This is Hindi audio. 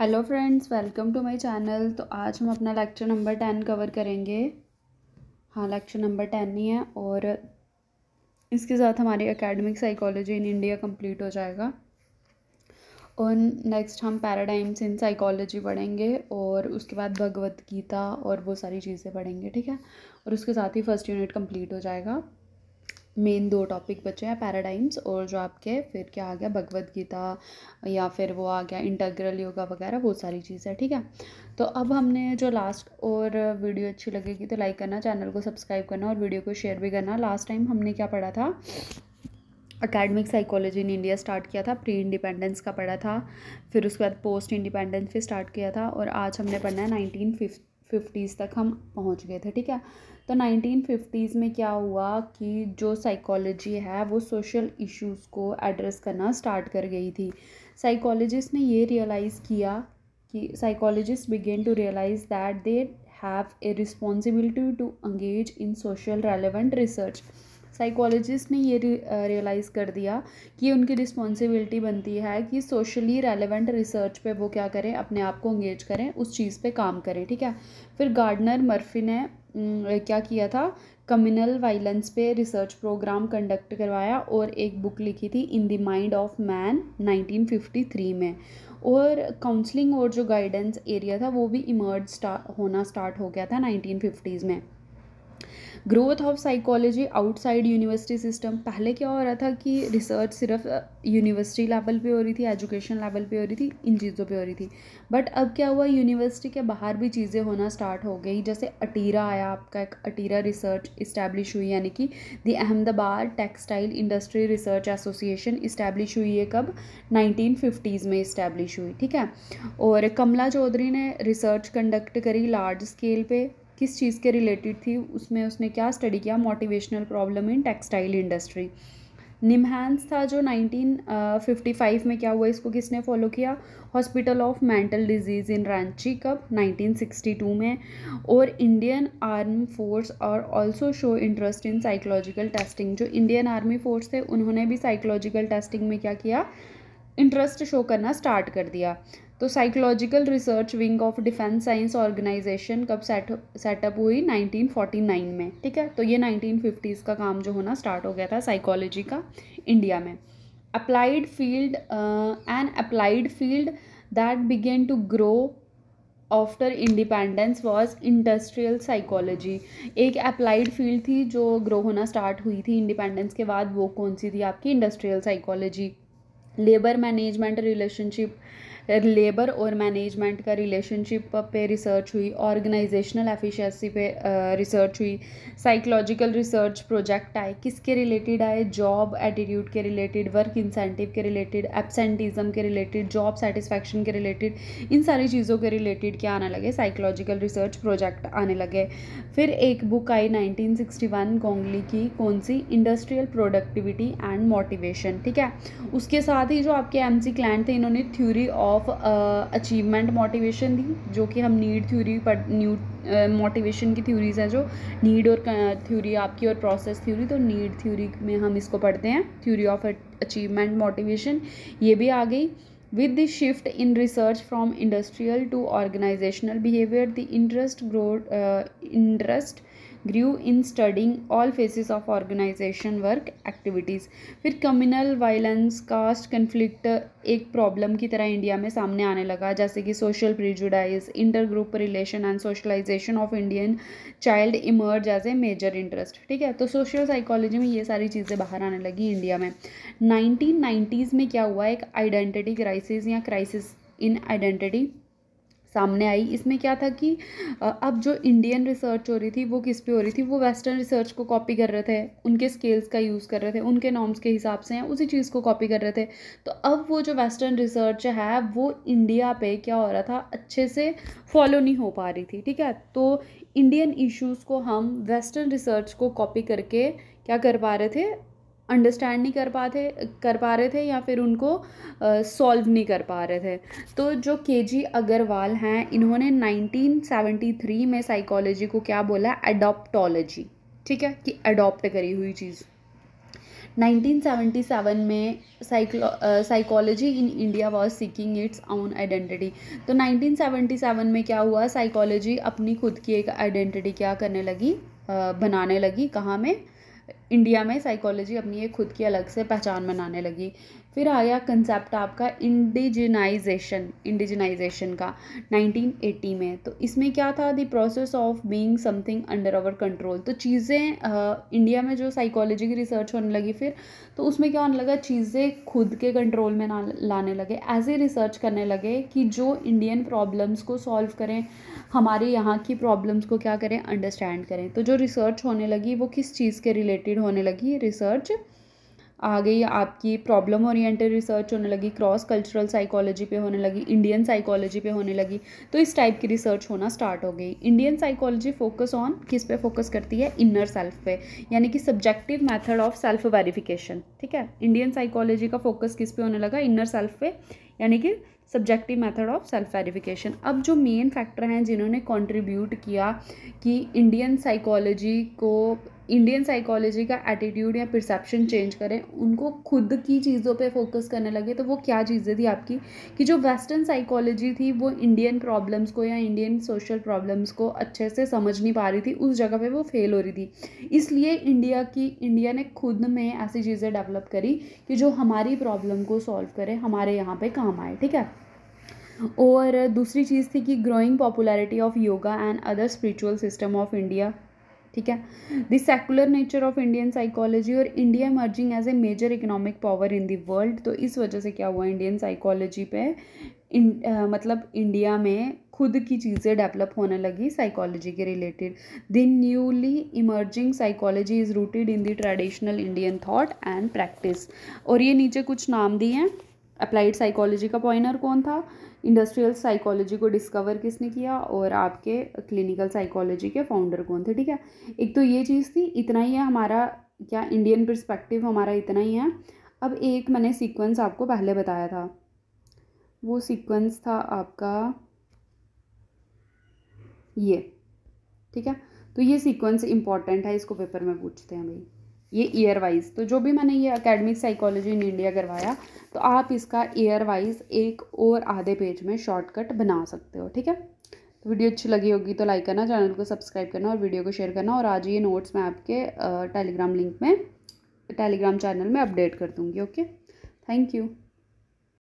Hello friends, welcome to my channel. तो आज हम अपना लेक्चर नंबर 10 कवर करेंगे। हाँ, लेक्चर नंबर 10 ही है और इसके साथ हमारी academic psychology in India complete हो जाएगा। और नेक्स्ट हम पैराडाइम्स इन साइकोलॉजी पढ़ेंगे और उसके बाद भगवत गीता और वो सारी चीज़ें पढ़ेंगे, ठीक है। और उसके साथ ही फर्स्ट यूनिट कंप्लीट हो जाएगा। मेन दो टॉपिक बचे हैं, पैराडाइम्स और जो आपके फिर क्या आ गया, भगवत गीता या फिर वो आ गया इंटीग्रल योगा वगैरह, वो सारी चीज़ें, ठीक है। तो अब हमने जो लास्ट, और वीडियो अच्छी लगेगी तो लाइक करना, चैनल को सब्सक्राइब करना और वीडियो को शेयर भी करना। लास्ट टाइम हमने क्या पढ़ा था, academic psychology in India start किया था, प्री इंडिपेंडेंस का पढ़ा था, फिर उसके बाद पोस्ट इंडिपेंडेंस पे स्टार्ट किया था और आज हमने पढ़ना है 1950s तक हम पहुंच गए थे, ठीक है। तो 1950s में क्या हुआ कि जो साइकोलॉजी है वो सोशल इश्यूज़ को एड्रेस करना स्टार्ट कर गई थी। साइकोलॉजिस्ट ने ये रियलाइज़ किया कि psychologist began to realise that they have a responsibility to engage in social relevant research. Psychologist ने ये रियलाइज़ कर दिया कि उनकी रिस्पॉन्सिबिलिटी बनती है कि सोशली रेलेवेंट रिसर्च पे वो क्या करें, अपने आप को एंगेज करें, उस चीज़ पे काम करें, ठीक है। फिर गार्डनर मर्फी ने क्या किया था, कम्युनल वायलेंस पे रिसर्च प्रोग्राम कंडक्ट करवाया और एक बुक लिखी थी in the mind of man 1953 में। और काउंसलिंग और जो गाइडेंस एरिया था वो भी इमर्ज होना स्टार्ट हो गया था 1950s में। Growth of psychology outside university system. पहले क्या हो रहा था कि रिसर्च सिर्फ यूनिवर्सिटी लेवल पे हो रही थी, एजुकेशन लेवल पे हो रही थी, इन चीज़ों पे हो रही थी। बट अब क्या हुआ, यूनिवर्सिटी के बाहर भी चीज़ें होना स्टार्ट हो गई। जैसे अटीरा आया, आपका एक अटीरा रिसर्च इस्टेब्लिश हुई, यानी कि the Ahmedabad textile industry research association establish हुई है कब, 1950s में इस्टेब्लिश हुई, ठीक है। और कमला चौधरी ने रिसर्च कंडक्ट करी लार्ज स्केल पे, किस चीज़ के रिलेटेड थी, उसमें उसने क्या स्टडी किया, motivational problem in textile industry. NIMHANS था जो 1955 में क्या हुआ, इसको किसने फॉलो किया, hospital of mental disease in Ranchi, कब, 1962 में। और इंडियन आर्मी फोर्स और also show interest in psychological testing. जो इंडियन आर्मी फोर्स थे उन्होंने भी साइकोलॉजिकल टेस्टिंग में क्या किया, इंटरेस्ट शो करना स्टार्ट कर दिया। तो psychological research wing of defence science organisation कब सेटअप हुई, 1949 में, ठीक है। तो ये 1950s का काम जो होना स्टार्ट हो गया था साइकोलॉजी का इंडिया में। Applied field an applied field that began to grow after independence was industrial psychology. एक अप्लाइड फील्ड थी जो ग्रो होना स्टार्ट हुई थी इंडिपेंडेंस के बाद, वो कौन सी थी, आपकी industrial psychology. Labour management relationship, labour और मैनेजमेंट का रिलेशनशिप पे रिसर्च हुई। ऑर्गेनाइजेशनल एफिशिएंसी पे रिसर्च हुई। साइकोलॉजिकल रिसर्च प्रोजेक्ट आए, किसके रिलेटेड आए, जॉब एटीट्यूड के रिलेटेड, वर्क इंसेंटिव के रिलेटेड, एब्सेंटिज्म के रिलेटेड, जॉब सेटिस्फैक्शन के रिलेटेड, इन सारी चीज़ों के रिलेटेड क्या आने लगे, साइकोलॉजिकल रिसर्च प्रोजेक्ट आने लगे। फिर एक बुक आई 1961 गोंगली की, कौन सी, इंडस्ट्रियल प्रोडक्टिविटी एंड मोटिवेशन, ठीक है। उसके साथ ही जो आपके एमसी क्लैंट थे, इन्होंने थ्योरी ऑफ अचीवमेंट मोटिवेशन दी, जो कि हम नीड थ्योरी पर मोटिवेशन की थ्योरीज है, जो नीड और थ्योरी आपकी और प्रोसेस थ्योरी, तो नीड थ्योरी में हम इसको पढ़ते हैं, थ्योरी ऑफ अचीवमेंट मोटिवेशन, ये भी आ गई। With the shift in research from industrial to organizational behavior, the interest grew in studying all phases of organization work activities. फिर कम्युनल वायलेंस, कास्ट कन्फ्लिक्ट एक प्रॉब्लम की तरह इंडिया में सामने आने लगा, जैसे कि social prejudice, inter group relation and socialisation of Indian child emerge as a major interest, ठीक है। तो सोशल साइकोलॉजी में ये सारी चीज़ें बाहर आने लगी इंडिया में। 1990s में क्या हुआ, एक आइडेंटिटी क्राइसिस या क्राइसिस इन आइडेंटिटी सामने आई। इसमें क्या था कि अब जो इंडियन रिसर्च हो रही थी वो किस पे हो रही थी, वो वेस्टर्न रिसर्च को कॉपी कर रहे थे, उनके स्केल्स का यूज़ कर रहे थे, उनके नॉर्म्स के हिसाब से हैं, उसी चीज़ को कॉपी कर रहे थे। तो अब वो जो वेस्टर्न रिसर्च है वो इंडिया पे क्या हो रहा था, अच्छे से फॉलो नहीं हो पा रही थी, ठीक है। तो इंडियन इश्यूज़ को हम वेस्टर्न रिसर्च को कॉपी करके क्या कर पा रहे थे, अंडरस्टैंड नहीं कर पा रहे थे या फिर उनको सॉल्व नहीं कर पा रहे थे। तो जो केजी अग्रवाल हैं, इन्होंने 1973 में साइकोलॉजी को क्या बोला, एडॉप्टोलॉजी, ठीक है, कि अडॉप्ट करी हुई चीज़। 1977 में psychology in India was seeking its own identity. तो 1977 में क्या हुआ, साइकोलॉजी अपनी खुद की एक आइडेंटिटी क्या करने लगी, बनाने लगी। कहाँ में, इंडिया में साइकोलॉजी अपनी एक खुद की अलग से पहचान बनाने लगी। फिर आया कंसेप्ट आपका इंडिजिनाइजेशन का 1980 में। तो इसमें क्या था, the process of being something under our control. तो चीज़ें इंडिया में जो साइकोलॉजी की रिसर्च होने लगी फिर, तो उसमें क्या होने लगा, चीज़ें खुद के कंट्रोल में ना लाने लगे, ऐसे रिसर्च करने लगे कि जो इंडियन प्रॉब्लम्स को सॉल्व करें, हमारे यहाँ की प्रॉब्लम्स को क्या करें, अंडरस्टैंड करें। तो जो रिसर्च होने लगी वो किस चीज़ के रिलेटेड होने लगी, रिसर्च आ गई आपकी प्रॉब्लम ओरिएंटेड रिसर्च होने लगी, क्रॉस कल्चरल साइकोलॉजी पे होने लगी, इंडियन साइकोलॉजी पे होने लगी। तो इस टाइप की रिसर्च होना स्टार्ट हो गई। इंडियन साइकोलॉजी फोकस ऑन किस पे फोकस करती है, इनर सेल्फ पे, यानी कि subjective method of self verification. ठीक है, इंडियन साइकोलॉजी का फोकस किस पे होने लगा, इनर सेल्फ पे, यानी कि subjective method of self verification. अब जो मेन फैक्टर हैं जिन्होंने कंट्रीब्यूट किया कि इंडियन साइकोलॉजी का एटीट्यूड या परसेप्शन चेंज करें, उनको खुद की चीज़ों पे फोकस करने लगे। तो वो क्या चीज़ें थी आपकी, कि जो वेस्टर्न साइकोलॉजी थी वो इंडियन प्रॉब्लम्स को या इंडियन सोशल प्रॉब्लम्स को अच्छे से समझ नहीं पा रही थी, उस जगह पे वो फेल हो रही थी। इसलिए इंडिया ने खुद में ऐसी चीज़ें डेवलप करी कि जो हमारी प्रॉब्लम को सॉल्व करे, हमारे यहाँ पे काम आए। ठीक है, और दूसरी चीज़ थी कि growing popularity of yoga and other spiritual system of India. ठीक है, the secular nature of Indian psychology और India emerging as a major economic power in the world. तो इस वजह से क्या हुआ, इंडियन साइकोलॉजी पे मतलब इंडिया में खुद की चीज़ें डेवलप होने लगी साइकोलॉजी के related. The newly emerging psychology is rooted in the traditional Indian thought and practice. और ये नीचे कुछ नाम दिए हैं। अप्लाइड साइकोलॉजी का पॉइनर कौन था, इंडस्ट्रियल साइकोलॉजी को डिस्कवर किसने किया, और आपके क्लिनिकल साइकोलॉजी के फाउंडर कौन थे। ठीक है, एक तो ये चीज़ थी, इतना ही है हमारा क्या इंडियन पर्सपेक्टिव, हमारा इतना ही है। अब एक मैंने सीक्वेंस आपको पहले बताया था, वो सीक्वेंस था आपका ये। ठीक है, तो ये सीक्वेंस इंपॉर्टेंट है, इसको पेपर में पूछते हैं भाई, ये ईयर वाइज। तो जो भी मैंने ये एकेडमिक साइकोलॉजी इन इंडिया करवाया, तो आप इसका ईयर वाइज एक और आधे पेज में शॉर्टकट बना सकते हो। ठीक है, तो वीडियो अच्छी लगी होगी तो लाइक करना, चैनल को सब्सक्राइब करना और वीडियो को शेयर करना। और आज ये नोट्स मैं आपके टेलीग्राम चैनल में अपडेट कर दूँगी। Okay, thank you.